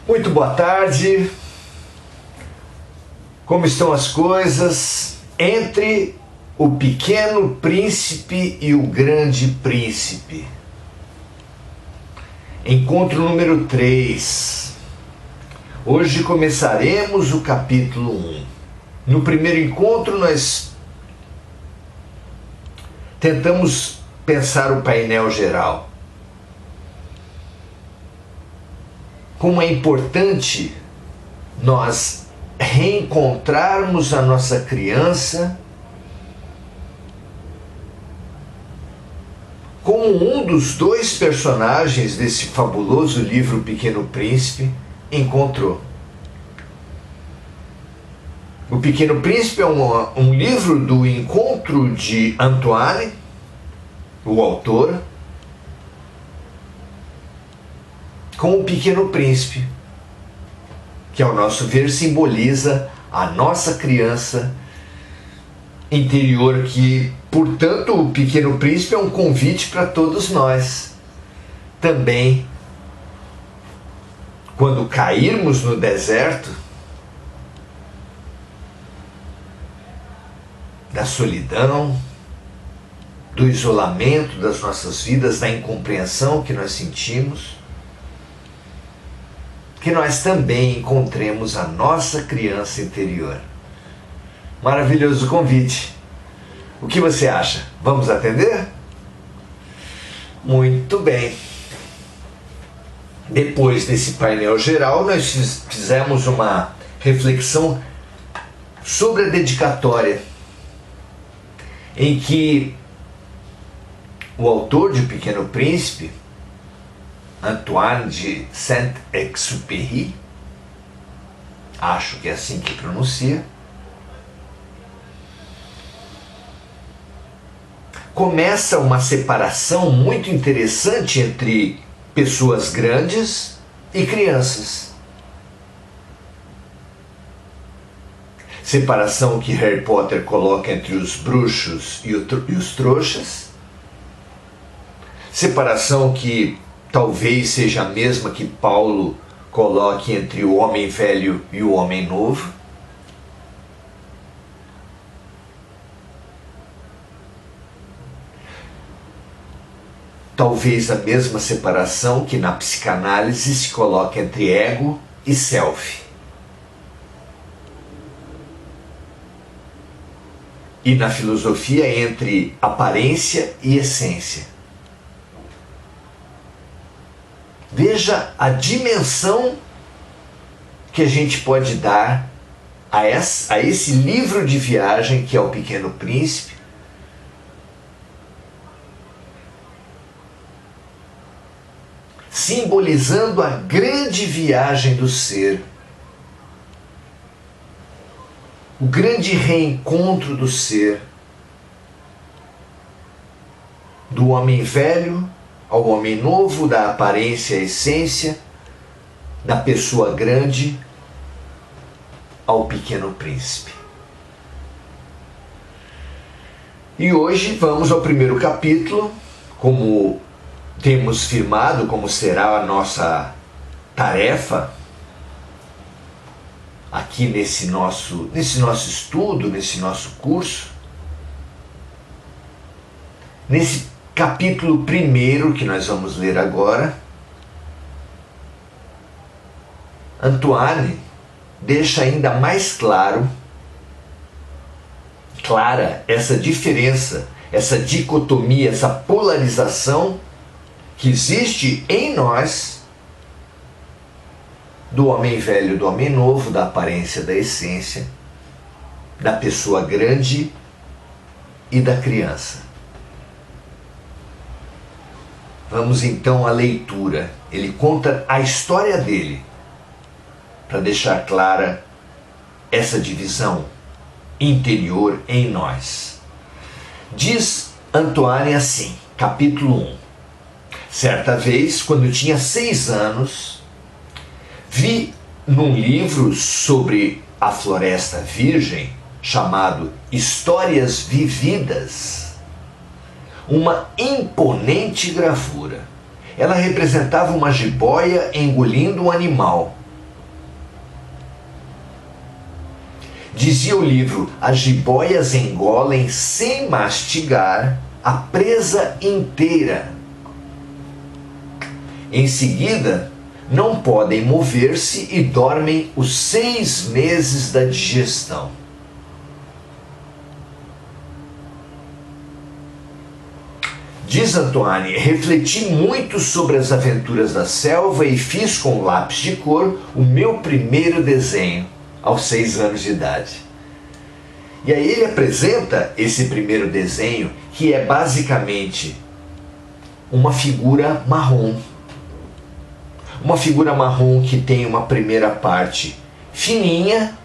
Muito boa tarde. Como estão as coisas entre o pequeno príncipe e o grande príncipe? Encontro número 3. Hoje começaremos o capítulo 1. No primeiro encontro nós tentamos pensar o painel geral. Como é importante nós reencontrarmos a nossa criança como um dos dois personagens desse fabuloso livro Pequeno Príncipe encontrou. O Pequeno Príncipe é um livro do encontro de Antoine, o autor, com o Pequeno Príncipe, que ao nosso ver simboliza a nossa criança interior, que, portanto, o Pequeno Príncipe é um convite para todos nós. Também, quando cairmos no deserto da solidão, do isolamento das nossas vidas, da incompreensão que nós sentimos, que nós também encontremos a nossa criança interior. Maravilhoso convite. O que você acha? Vamos atender? Muito bem. Depois desse painel geral, nós fizemos uma reflexão sobre a dedicatória, em que o autor de Pequeno Príncipe, Antoine de Saint-Exupéry, acho que é assim que pronuncia, começa uma separação muito interessante entre pessoas grandes e crianças. Separação que Harry Potter coloca entre os bruxos e os trouxas. Separação que talvez seja a mesma que Paulo coloque entre o homem velho e o homem novo. Talvez a mesma separação que na psicanálise se coloca entre ego e self. E na filosofia entre aparência e essência. Veja a dimensão que a gente pode dar a esse livro de viagem que é o Pequeno Príncipe, simbolizando a grande viagem do ser, o grande reencontro do ser, do homem velho ao homem novo, da aparência à essência, da pessoa grande ao Pequeno Príncipe. E hoje vamos ao primeiro capítulo, como temos firmado, como será a nossa tarefa aqui nesse nosso estudo, nesse nosso curso, nesse capítulo 1 que nós vamos ler agora. Antoine deixa ainda mais clara essa diferença, essa dicotomia, essa polarização que existe em nós, do homem velho, do homem novo, da aparência, da essência, da pessoa grande e da criança. Vamos então à leitura. Ele conta a história dele, para deixar clara essa divisão interior em nós. Diz Antoine assim, capítulo 1. Certa vez, quando tinha 6 anos, vi num livro sobre a Floresta Virgem, chamado Histórias Vividas, uma imponente gravura. Ela representava uma jiboia engolindo um animal, Dizia o livro: as jiboias engolem sem mastigar a presa inteira. Em seguida, não podem mover-se e dormem os 6 meses da digestão. Diz Antoine: refleti muito sobre as aventuras da selva e fiz com lápis de cor o meu primeiro desenho aos 6 anos de idade. E aí ele apresenta esse primeiro desenho, que é basicamente uma figura marrom. Uma figura marrom que tem uma primeira parte fininha,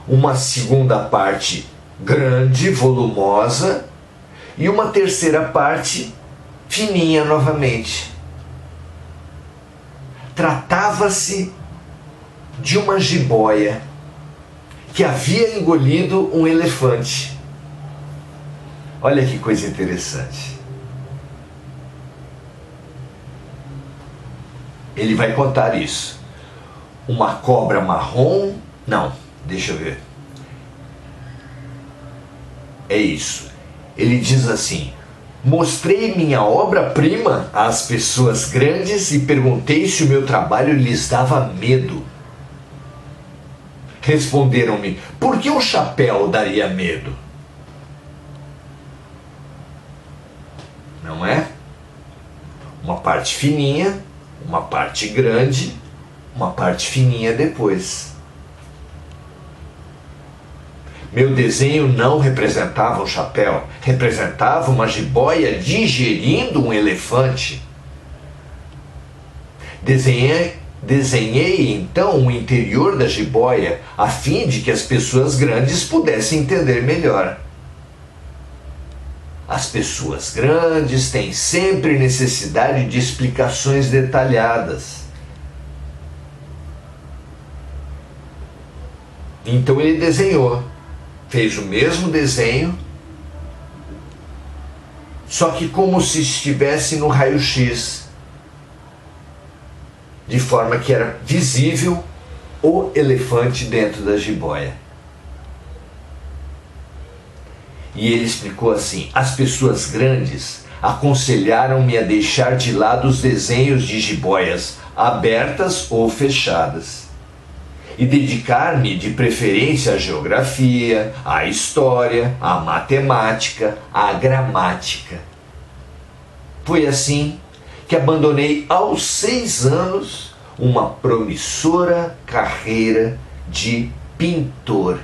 uma segunda parte grande, volumosa, e uma terceira parte fininha novamente. Tratava-se de uma jiboia que havia engolido um elefante. Olha que coisa interessante. Ele vai contar isso. Uma cobra marrom... Não, deixa eu ver. É isso. Ele diz assim: mostrei minha obra-prima às pessoas grandes e perguntei se o meu trabalho lhes dava medo. Responderam-me: por que um chapéu daria medo? Não é? Uma parte fininha, uma parte grande, uma parte fininha depois. Meu desenho não representava um chapéu, representava uma jiboia digerindo um elefante. Desenhei então o interior da jiboia, a fim de que as pessoas grandes pudessem entender melhor. As pessoas grandes têm sempre necessidade de explicações detalhadas. Então ele desenhou, fez o mesmo desenho, só que como se estivesse no raio-x, de forma que era visível o elefante dentro da jiboia. E ele explicou assim: as pessoas grandes aconselharam-me a deixar de lado os desenhos de jiboias abertas ou fechadas e dedicar-me de preferência à geografia, à história, à matemática, à gramática. Foi assim que abandonei aos 6 anos uma promissora carreira de pintor.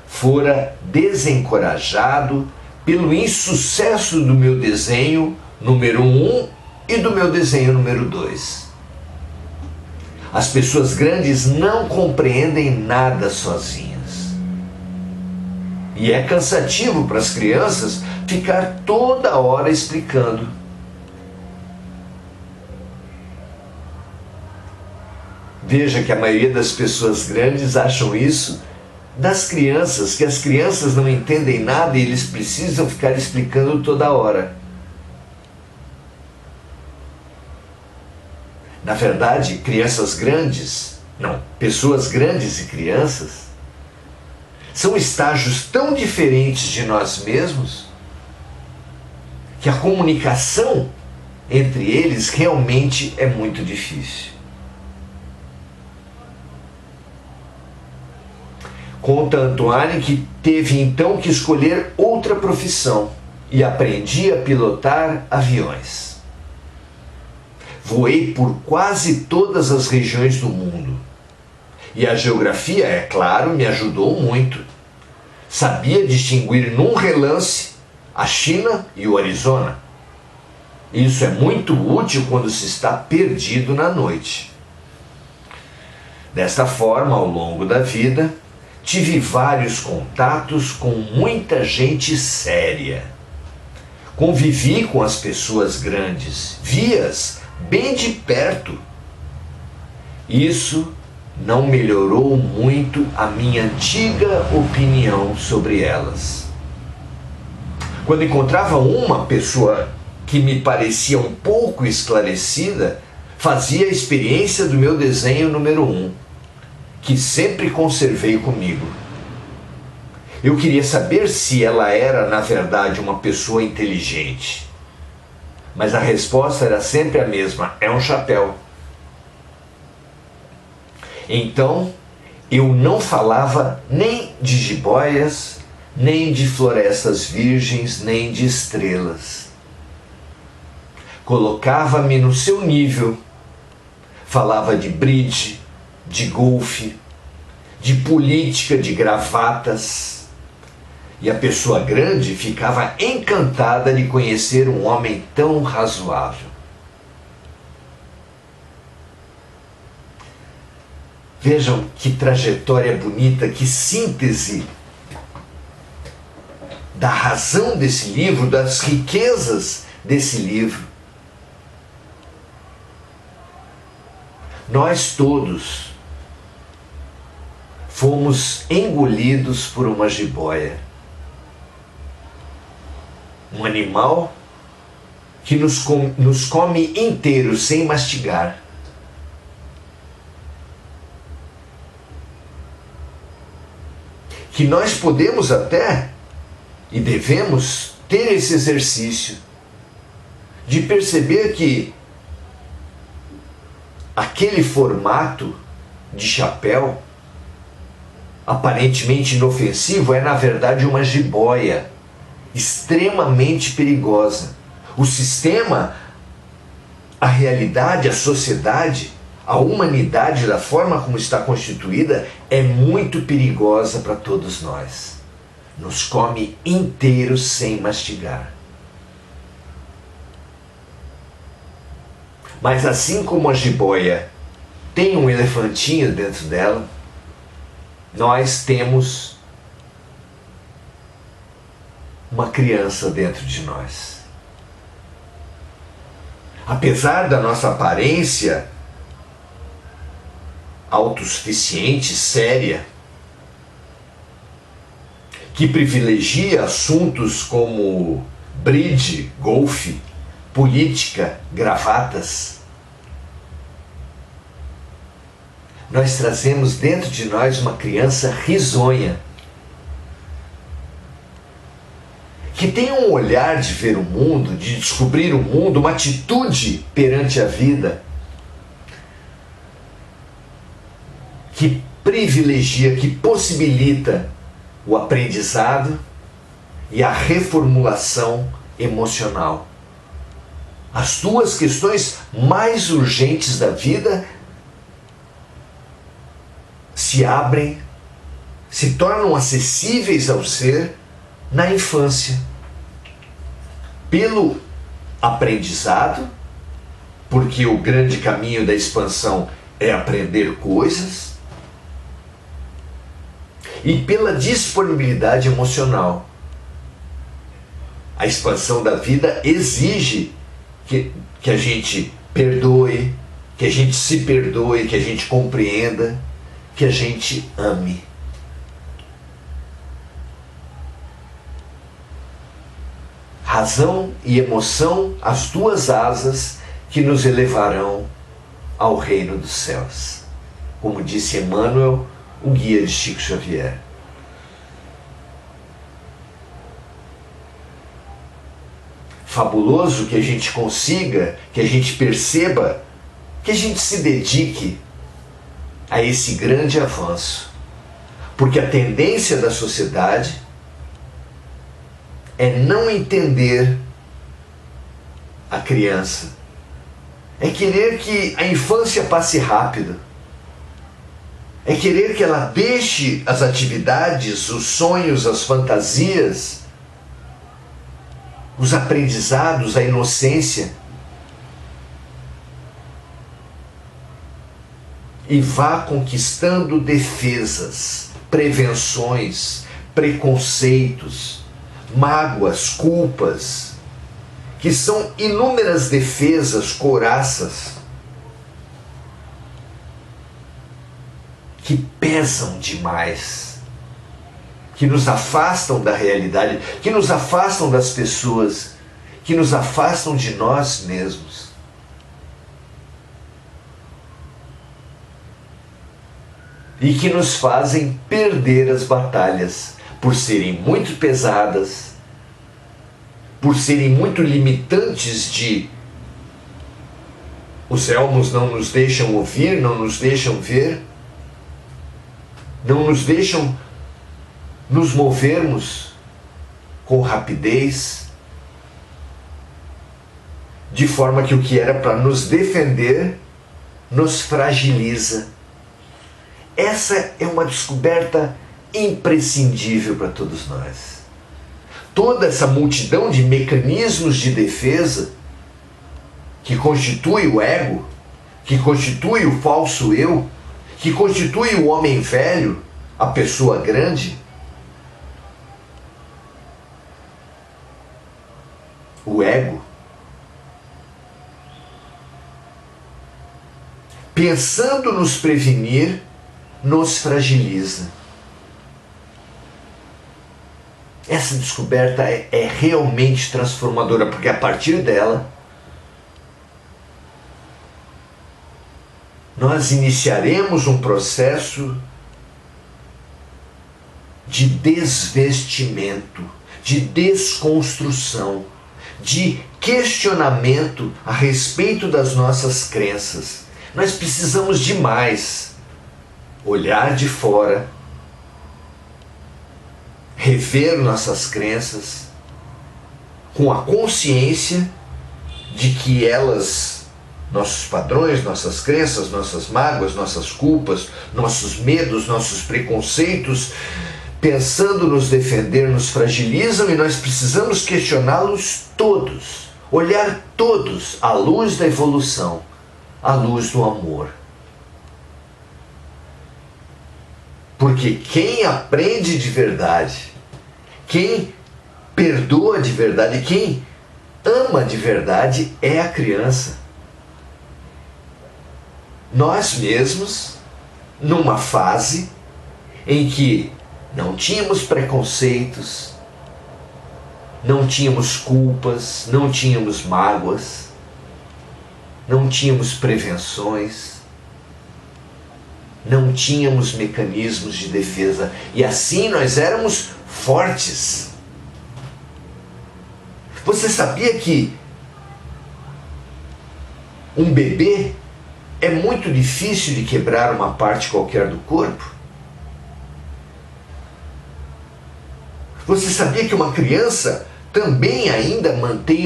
Fora desencorajado pelo insucesso do meu desenho número 1 e do meu desenho número 2. As pessoas grandes não compreendem nada sozinhas. E é cansativo para as crianças ficar toda hora explicando. Veja que a maioria das pessoas grandes acham isso das crianças, que as crianças não entendem nada e eles precisam ficar explicando toda hora. Na verdade, pessoas grandes e crianças são estágios tão diferentes de nós mesmos que a comunicação entre eles realmente é muito difícil. Conta Antoine que teve então que escolher outra profissão e aprendi a pilotar aviões. Voei por quase todas as regiões do mundo. E a geografia, é claro, me ajudou muito. Sabia distinguir num relance a China e o Arizona. Isso é muito útil quando se está perdido na noite. Desta forma, ao longo da vida, tive vários contatos com muita gente séria. Convivi com as pessoas grandes, vi-as bem de perto. Isso não melhorou muito a minha antiga opinião sobre elas. Quando encontrava uma pessoa que me parecia um pouco esclarecida, fazia a experiência do meu desenho número 1. que sempre conservei comigo. Eu queria saber se ela era, na verdade, uma pessoa inteligente. Mas a resposta era sempre a mesma: é um chapéu. Então, eu não falava nem de jiboias, nem de florestas virgens, nem de estrelas. Colocava-me no seu nível. Falava de bridge, de golfe, de política, de gravatas. E a pessoa grande ficava encantada de conhecer um homem tão razoável. Vejam que trajetória bonita, que síntese da razão desse livro, das riquezas desse livro. Nós todos fomos engolidos por uma jiboia. Um animal que nos come inteiro, sem mastigar. Que nós podemos até e devemos ter esse exercício de perceber que aquele formato de chapéu aparentemente inofensivo é na verdade uma jiboia extremamente perigosa. O sistema, a realidade, a sociedade, a humanidade da forma como está constituída é muito perigosa para todos nós. Nos come inteiros sem mastigar. Mas assim como a jiboia tem um elefantinho dentro dela, nós temos uma criança dentro de nós. Apesar da nossa aparência autossuficiente, séria, que privilegia assuntos como bridge, golfe, política, gravatas, nós trazemos dentro de nós uma criança risonha, que tem um olhar de ver o mundo, de descobrir o mundo, uma atitude perante a vida, que privilegia, que possibilita o aprendizado e a reformulação emocional. As duas questões mais urgentes da vida se abrem, se tornam acessíveis ao ser na infância. Pelo aprendizado, porque o grande caminho da expansão é aprender coisas, e pela disponibilidade emocional. A expansão da vida exige que a gente perdoe, que a gente se perdoe, que a gente compreenda, que a gente ame. Razão e emoção, as duas asas que nos elevarão ao reino dos céus. Como disse Emmanuel, o guia de Chico Xavier. Fabuloso que a gente consiga, que a gente perceba, que a gente se dedique a esse grande avanço. Porque a tendência da sociedade é não entender a criança. É querer que a infância passe rápido. É querer que ela deixe as atividades, os sonhos, as fantasias, os aprendizados, a inocência, e vá conquistando defesas, prevenções, preconceitos, mágoas, culpas, que são inúmeras defesas, couraças, que pesam demais, que nos afastam da realidade, que nos afastam das pessoas, que nos afastam de nós mesmos. e que nos fazem perder as batalhas por serem muito pesadas, por serem muito limitantes de os elmos não nos deixam ouvir, não nos deixam ver, não nos deixam nos movermos com rapidez, de forma que o que era para nos defender nos fragiliza. Essa é uma descoberta imprescindível para todos nós. Toda essa multidão de mecanismos de defesa que constitui o ego, que constitui o falso eu, que constitui o homem velho, a pessoa grande, o ego, pensando nos prevenir, nos fragiliza. Essa descoberta é realmente transformadora, porque a partir dela nós iniciaremos um processo de desvestimento, de desconstrução, de questionamento a respeito das nossas crenças. Nós precisamos de mais olhar de fora, rever nossas crenças com a consciência de que elas, nossos padrões, nossas crenças, nossas mágoas, nossas culpas, nossos medos, nossos preconceitos, pensando nos defender, nos fragilizam, e nós precisamos questioná-los todos, olhar todos à luz da evolução, à luz do amor. Porque quem aprende de verdade, quem perdoa de verdade, quem ama de verdade é a criança. Nós mesmos, numa fase em que não tínhamos preconceitos, não tínhamos culpas, não tínhamos mágoas, não tínhamos prevenções, não tínhamos mecanismos de defesa, e assim nós éramos fortes. Você sabia que um bebê é muito difícil de quebrar uma parte qualquer do corpo? Você sabia que uma criança também ainda mantém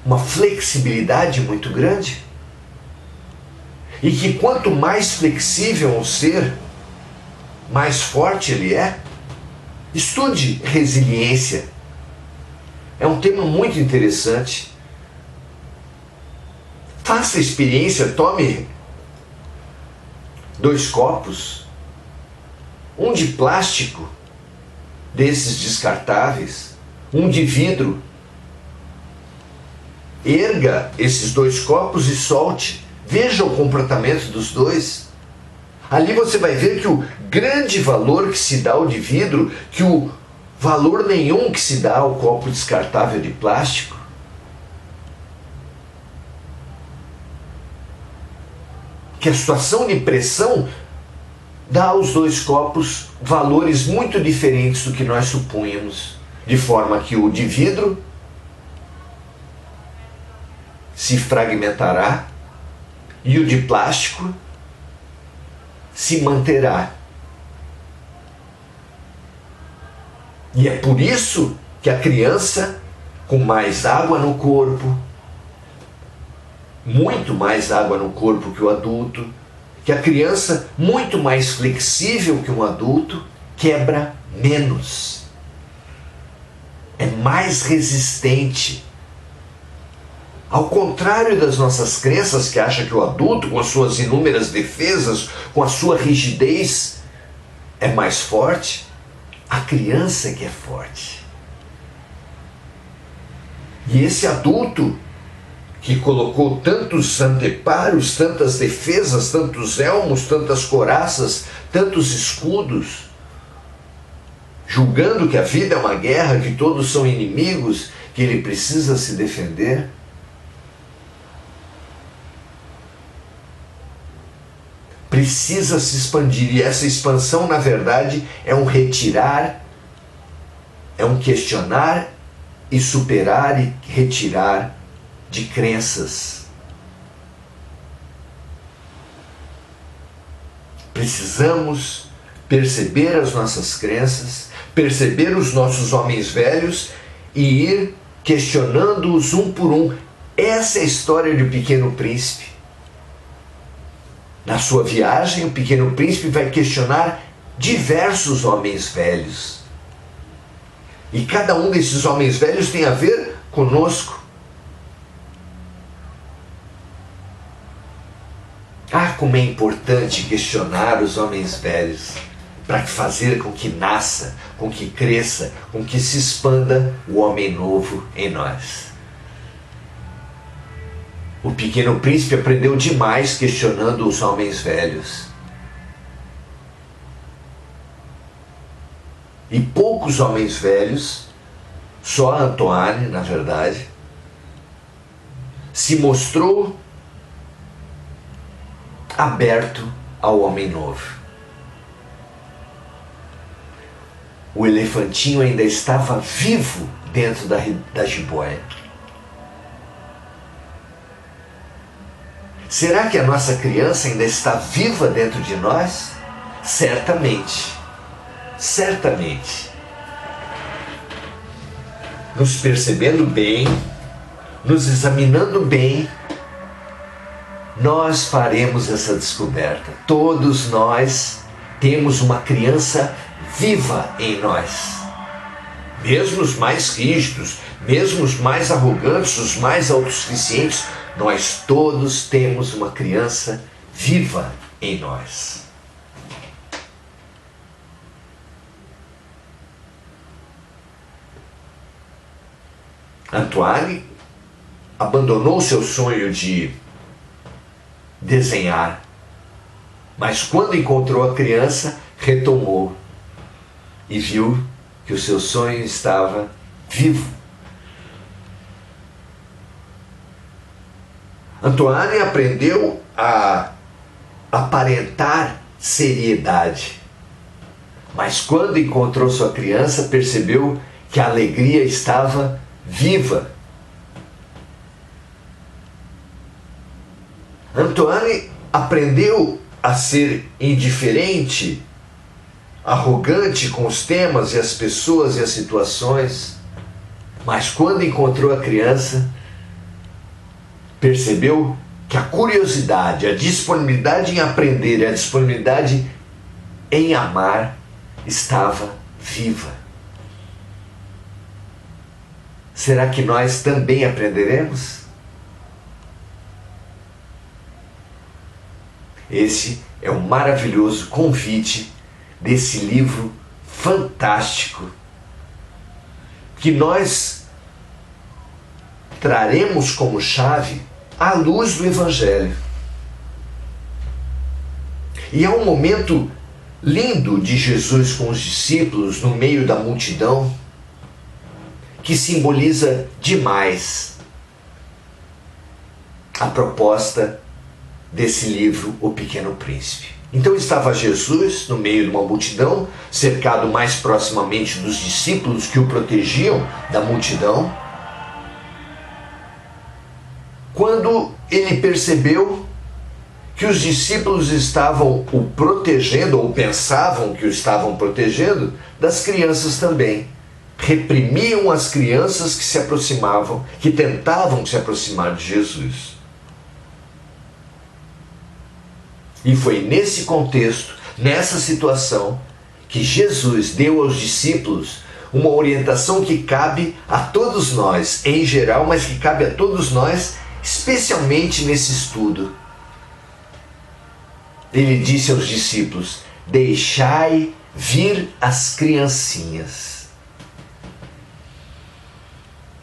uma flexibilidade muito grande? E que quanto mais flexível um ser, mais forte ele é? Estude resiliência. É um tema muito interessante. Faça a experiência, tome 2 copos, um de plástico, desses descartáveis, um de vidro. Erga esses 2 copos e solte. Veja o comportamento dos dois. Ali você vai ver que o grande valor que se dá ao de vidro, que o valor nenhum que se dá ao copo descartável de plástico. Que a situação de pressão dá aos 2 copos valores muito diferentes do que nós supunhamos, de forma que o de vidro se fragmentará e o de plástico se manterá. E é por isso que a criança, com mais água no corpo, muito mais água no corpo que o adulto, que a criança, muito mais flexível que um adulto, quebra menos, é mais resistente. Ao contrário das nossas crenças, que acham que o adulto, com as suas inúmeras defesas, com a sua rigidez, é mais forte, a criança que é forte. E esse adulto que colocou tantos anteparos, tantas defesas, tantos elmos, tantas couraças, tantos escudos, julgando que a vida é uma guerra, que todos são inimigos, que ele precisa se defender, precisa se expandir. E essa expansão, na verdade, é um retirar, é um questionar e superar e retirar de crenças. Precisamos perceber as nossas crenças, perceber os nossos homens velhos e ir questionando-os um por um. Essa é a história do Pequeno Príncipe. Na sua viagem, o Pequeno Príncipe vai questionar diversos homens velhos. E cada um desses homens velhos tem a ver conosco. Ah, como é importante questionar os homens velhos para fazer com que nasça, com que cresça, com que se expanda o homem novo em nós. O Pequeno Príncipe aprendeu demais questionando os homens velhos. E poucos homens velhos, só Antoine, na verdade, se mostrou aberto ao homem novo. O elefantinho ainda estava vivo dentro da jiboia. Será que a nossa criança ainda está viva dentro de nós? Certamente. Certamente. Nos percebendo bem, nos examinando bem, nós faremos essa descoberta. Todos nós temos uma criança viva em nós. Mesmo os mais rígidos, mesmo os mais arrogantes, os mais autossuficientes, nós todos temos uma criança viva em nós. Antoine abandonou seu sonho de desenhar, mas quando encontrou a criança, retomou e viu que o seu sonho estava vivo. Antoine aprendeu a aparentar seriedade, mas quando encontrou sua criança, percebeu que a alegria estava viva. Antoine aprendeu a ser indiferente, arrogante com os temas e as pessoas e as situações, mas quando encontrou a criança, percebeu que a curiosidade, a disponibilidade em aprender e a disponibilidade em amar estava viva. Será que nós também aprenderemos? Esse é o maravilhoso convite desse livro fantástico que nós traremos como chave à luz do Evangelho. E é um momento lindo de Jesus com os discípulos no meio da multidão que simboliza demais a proposta desse livro, O Pequeno Príncipe. Então estava Jesus no meio de uma multidão, cercado mais proximamente dos discípulos que o protegiam da multidão, quando ele percebeu que os discípulos estavam o protegendo, ou pensavam que o estavam protegendo, das crianças também. Reprimiam as crianças que se aproximavam, que tentavam se aproximar de Jesus. E foi nesse contexto, nessa situação, que Jesus deu aos discípulos uma orientação que cabe a todos nós, em geral, mas que cabe a todos nós, especialmente nesse estudo. Ele disse aos discípulos: deixai vir as criancinhas.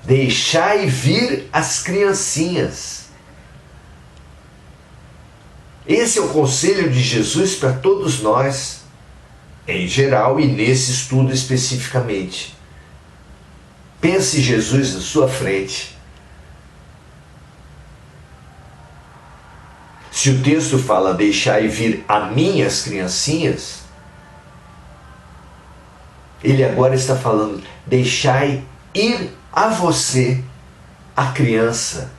Deixai vir as criancinhas. Esse é o conselho de Jesus para todos nós, em geral e nesse estudo especificamente. Pense Jesus à sua frente. Se o texto fala deixai vir a mim as criancinhas, ele agora está falando deixai ir a você a criança,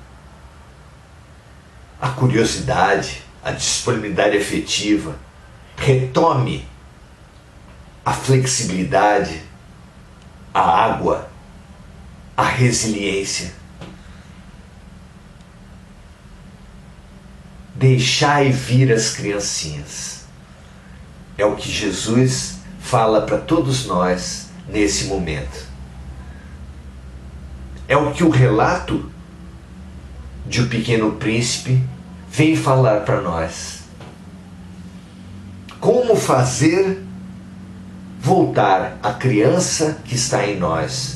a curiosidade, a disponibilidade afetiva. Retome a flexibilidade, a água, a resiliência. Deixai vir as criancinhas. É o que Jesus fala para todos nós nesse momento. É o que o relato de O Pequeno Príncipe vem falar para nós. Como fazer voltar a criança que está em nós.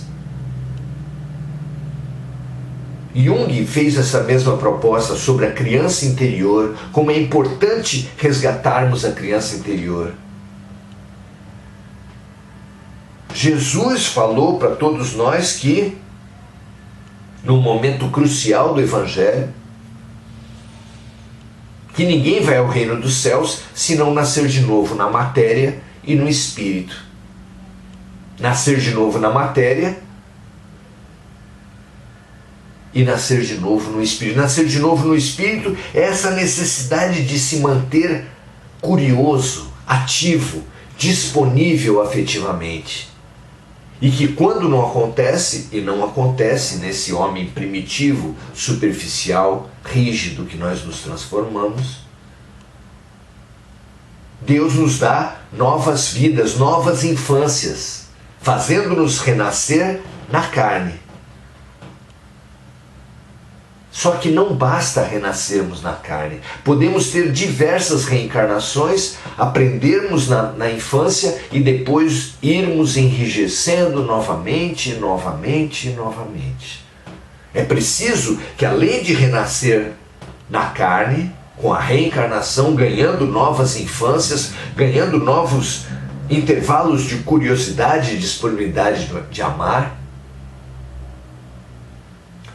Jung fez essa mesma proposta sobre a criança interior, como é importante resgatarmos a criança interior. Jesus falou para todos nós que, num momento crucial do Evangelho, que ninguém vai ao reino dos céus se não nascer de novo na matéria e no espírito. Nascer de novo na matéria e nascer de novo no espírito. Nascer de novo no espírito é essa necessidade de se manter curioso, ativo, disponível afetivamente. E que quando não acontece, e não acontece nesse homem primitivo, superficial, rígido que nós nos transformamos, Deus nos dá novas vidas, novas infâncias, fazendo-nos renascer na carne. Só que não basta renascermos na carne. Podemos ter diversas reencarnações, aprendermos na infância e depois irmos enrijecendo novamente, novamente, novamente. É preciso que, além de renascer na carne, com a reencarnação, ganhando novas infâncias, ganhando novos intervalos de curiosidade e disponibilidade de amar,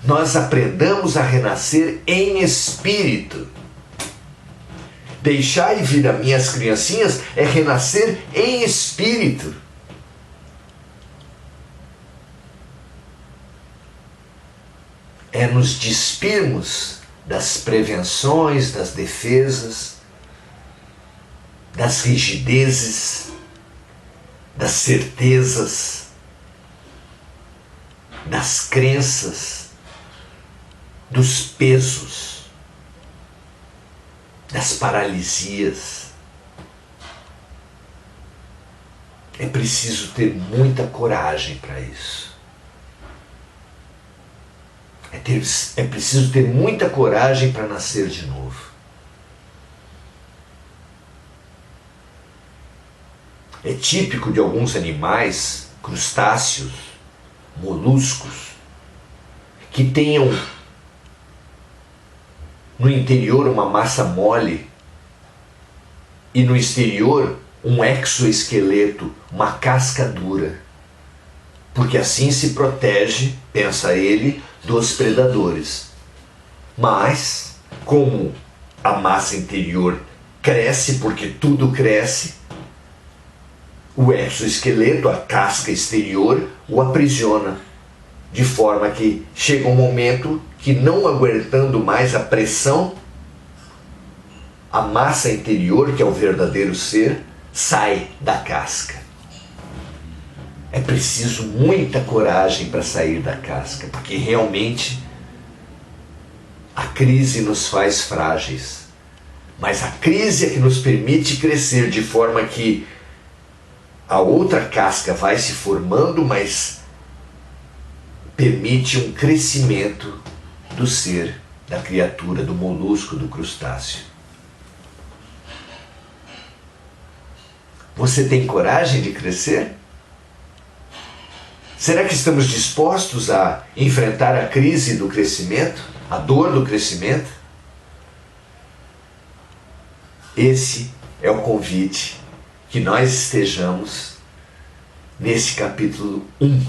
nós aprendamos a renascer em espírito. Deixai vir a minhas criancinhas é renascer em espírito. É nos despirmos das prevenções, das defesas, das rigidezes, das certezas, das crenças, dos pesos, das paralisias. É preciso ter muita coragem para isso. É preciso ter muita coragem para nascer de novo. É típico de alguns animais, crustáceos, moluscos, que tenham no interior uma massa mole e no exterior um exoesqueleto, uma casca dura, porque assim se protege, pensa ele, dos predadores. Mas, como a massa interior cresce, porque tudo cresce, o exoesqueleto, a casca exterior, o aprisiona, de forma que chega um momento que, não aguentando mais a pressão, a massa interior, que é o verdadeiro ser, sai da casca. É preciso muita coragem para sair da casca, porque realmente a crise nos faz frágeis. Mas a crise é que nos permite crescer, de forma que a outra casca vai se formando, mas permite um crescimento do ser, da criatura, do molusco, do crustáceo. Você tem coragem de crescer? Será que estamos dispostos a enfrentar a crise do crescimento, a dor do crescimento? Esse é o convite, que nós estejamos nesse capítulo 1,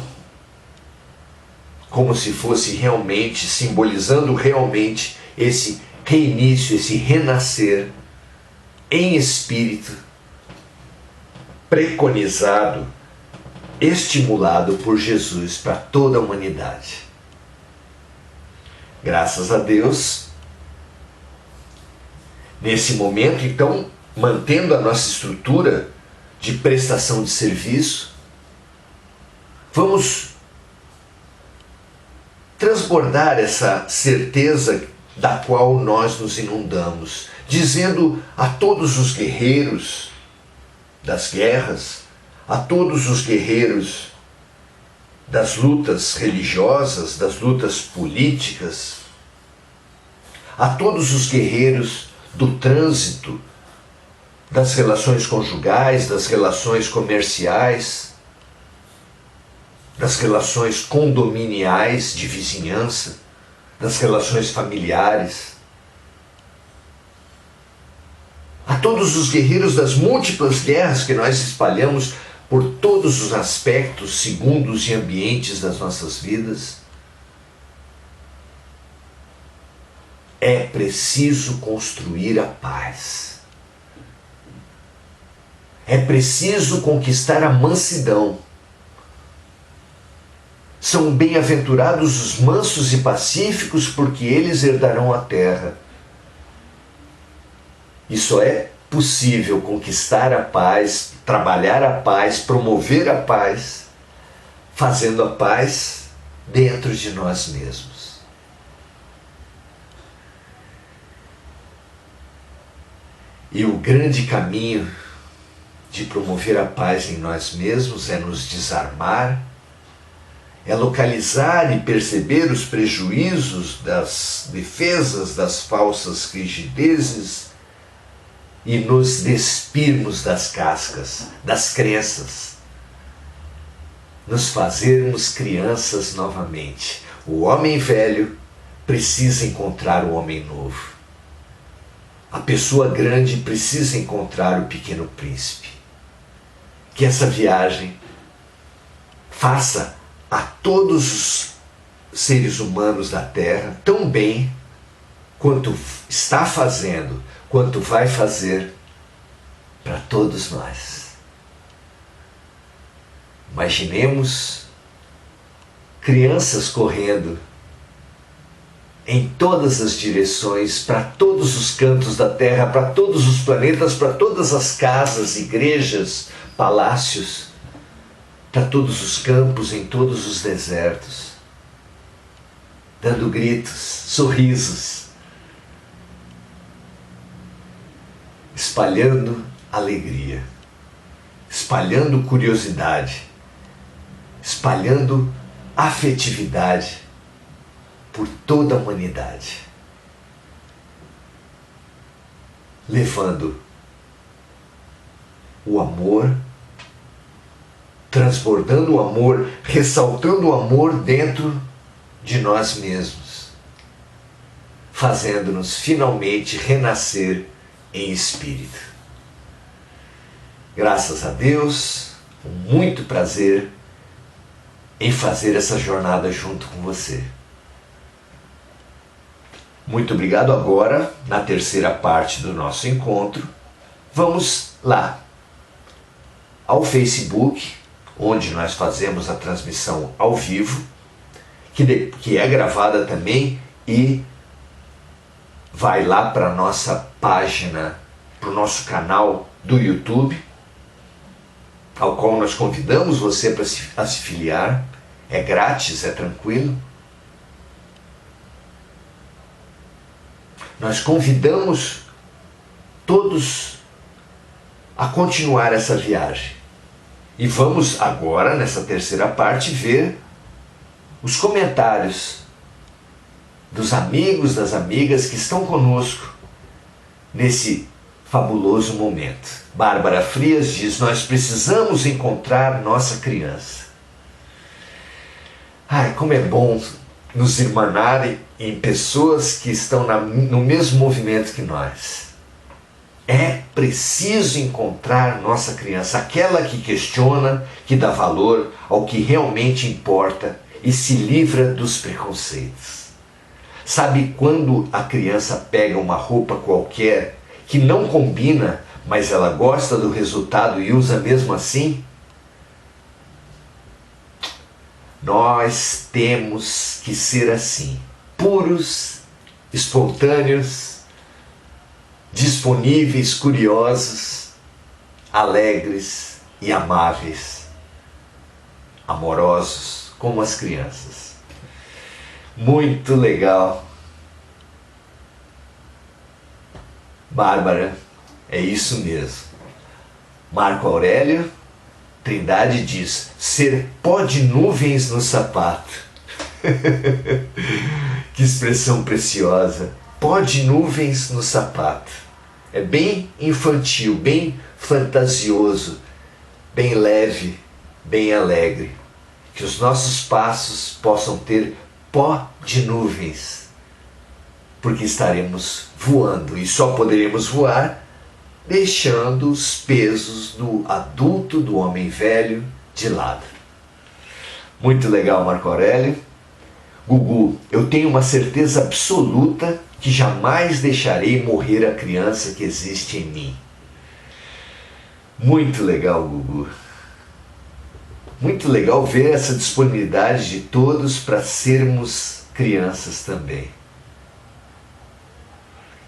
como se fosse realmente, simbolizando realmente esse reinício, esse renascer em espírito, preconizado, estimulado por Jesus para toda a humanidade. Graças a Deus, nesse momento, então, mantendo a nossa estrutura de prestação de serviço, vamos transbordar essa certeza da qual nós nos inundamos, dizendo a todos os guerreiros das guerras, a todos os guerreiros das lutas religiosas, das lutas políticas, a todos os guerreiros do trânsito, das relações conjugais, das relações comerciais, das relações condominiais de vizinhança, das relações familiares, a todos os guerreiros das múltiplas guerras que nós espalhamos por todos os aspectos, segundos e ambientes das nossas vidas. É preciso construir a paz. É preciso conquistar a mansidão. São bem-aventurados os mansos e pacíficos, porque eles herdarão a terra. E só é possível conquistar a paz, trabalhar a paz, promover a paz, fazendo a paz dentro de nós mesmos. E o grande caminho de promover a paz em nós mesmos é nos desarmar, é localizar e perceber os prejuízos das defesas, das falsas rigidezes, e nos despirmos das cascas, das crenças, nos fazermos crianças novamente. O homem velho precisa encontrar o homem novo. A pessoa grande precisa encontrar o pequeno príncipe. Que essa viagem faça a todos os seres humanos da Terra tão bem quanto está fazendo, quanto vai fazer para todos nós. Imaginemos crianças correndo em todas as direções, para todos os cantos da Terra, para todos os planetas, para todas as casas, igrejas, palácios, para todos os campos, em todos os desertos, dando gritos, sorrisos, espalhando alegria, espalhando curiosidade, espalhando afetividade por toda a humanidade, levando o amor, transbordando o amor, ressaltando o amor dentro de nós mesmos, fazendo-nos finalmente renascer em espírito. Graças a Deus, com muito prazer em fazer essa jornada junto com você. Muito obrigado. Agora, na terceira parte do nosso encontro, vamos lá ao Facebook, onde nós fazemos a transmissão ao vivo, que é gravada também e vai lá para a nossa página, para o nosso canal do YouTube, ao qual nós convidamos você para se filiar. É grátis, é tranquilo. Nós convidamos todos a continuar essa viagem. E vamos agora, nessa terceira parte, ver os comentários dos amigos, das amigas que estão conosco nesse fabuloso momento. Bárbara Frias diz: nós precisamos encontrar nossa criança. Ai, como é bom nos irmanar em pessoas que estão no mesmo movimento que nós. É preciso encontrar nossa criança, aquela que questiona, que dá valor ao que realmente importa e se livra dos preconceitos. Sabe quando a criança pega uma roupa qualquer que não combina, mas ela gosta do resultado e usa mesmo assim? Nós temos que ser assim, puros, espontâneos, disponíveis, curiosos, alegres e amáveis, amorosos, como as crianças. Muito legal. Bárbara, é isso mesmo. Marco Aurélio Trindade diz: ser pó de nuvens no sapato. Que expressão preciosa. Pó de nuvens no sapato. É bem infantil, bem fantasioso, bem leve, bem alegre. Que os nossos passos possam ter pó de nuvens, porque estaremos voando e só poderemos voar deixando os pesos do adulto, do homem velho, de lado. Muito legal, Marco Aurélio. Gugu, eu tenho uma certeza absoluta que jamais deixarei morrer a criança que existe em mim. Muito legal, Gugu. Muito legal ver essa disponibilidade de todos para sermos crianças também.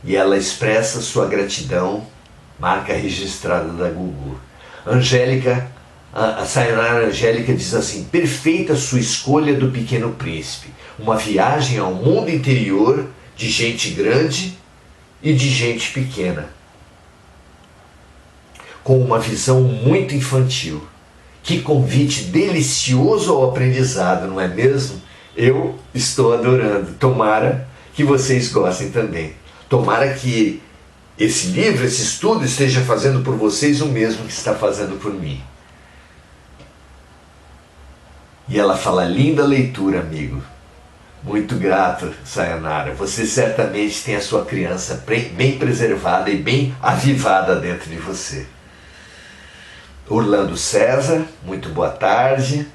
E ela expressa sua gratidão, marca registrada da Gugu. Angélica, a Sayonara Angélica diz assim: perfeita sua escolha do Pequeno Príncipe, uma viagem ao mundo interior de gente grande e de gente pequena, com uma visão muito infantil. Que convite delicioso ao aprendizado, não é mesmo? Eu estou adorando. Tomara que vocês gostem também. Tomara que esse livro, esse estudo esteja fazendo por vocês o mesmo que está fazendo por mim. E ela fala: linda leitura, amigo. Muito grato, Sayonara. Você certamente tem a sua criança bem preservada e bem avivada dentro de você. Orlando César, muito boa tarde.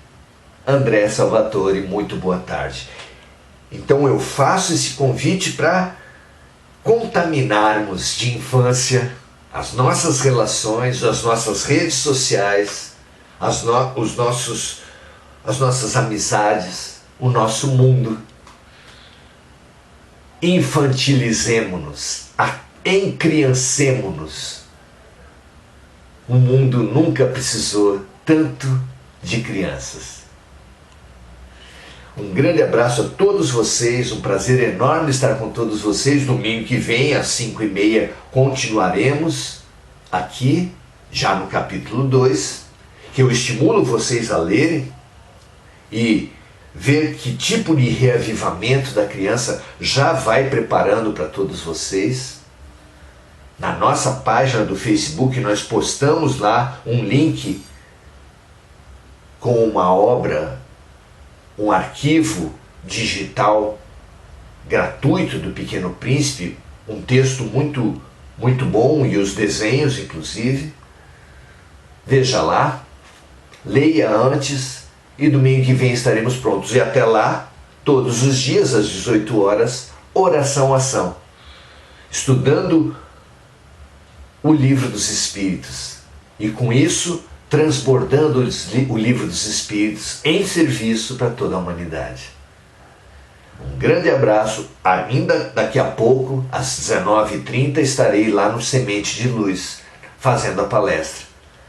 André Salvatore, muito boa tarde. Então eu faço esse convite para contaminarmos de infância as nossas relações, as nossas redes sociais, as nossas amizades, o nosso mundo. Infantilizemo-nos, encriancemo-nos. O mundo nunca precisou tanto de crianças. Um grande abraço a todos vocês, um prazer enorme estar com todos vocês. Domingo que vem, às 5h30, continuaremos aqui, já no capítulo 2, que eu estimulo vocês a lerem e ver que tipo de reavivamento da criança já vai preparando para todos vocês. Na nossa página do Facebook nós postamos lá um link com uma obra, um arquivo digital gratuito do Pequeno Príncipe, um texto muito bom e os desenhos inclusive. Veja lá, leia antes e domingo que vem estaremos prontos. E até lá, todos os dias às 18 horas, oração-ação, estudando o Livro dos Espíritos, e com isso transbordando o Livro dos Espíritos em serviço para toda a humanidade. Um grande abraço. Ainda daqui a pouco, às 19h30, estarei lá no Semente de Luz, fazendo a palestra.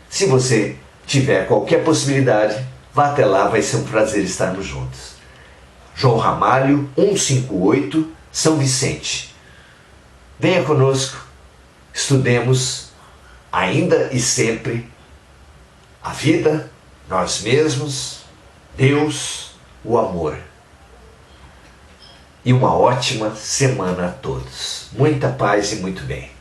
Se você tiver qualquer possibilidade, vá até lá, vai ser um prazer estarmos juntos. João Ramalho, 158, São Vicente. Venha conosco. Estudemos ainda e sempre a vida, nós mesmos, Deus, o amor. E uma ótima semana a todos. Muita paz e muito bem.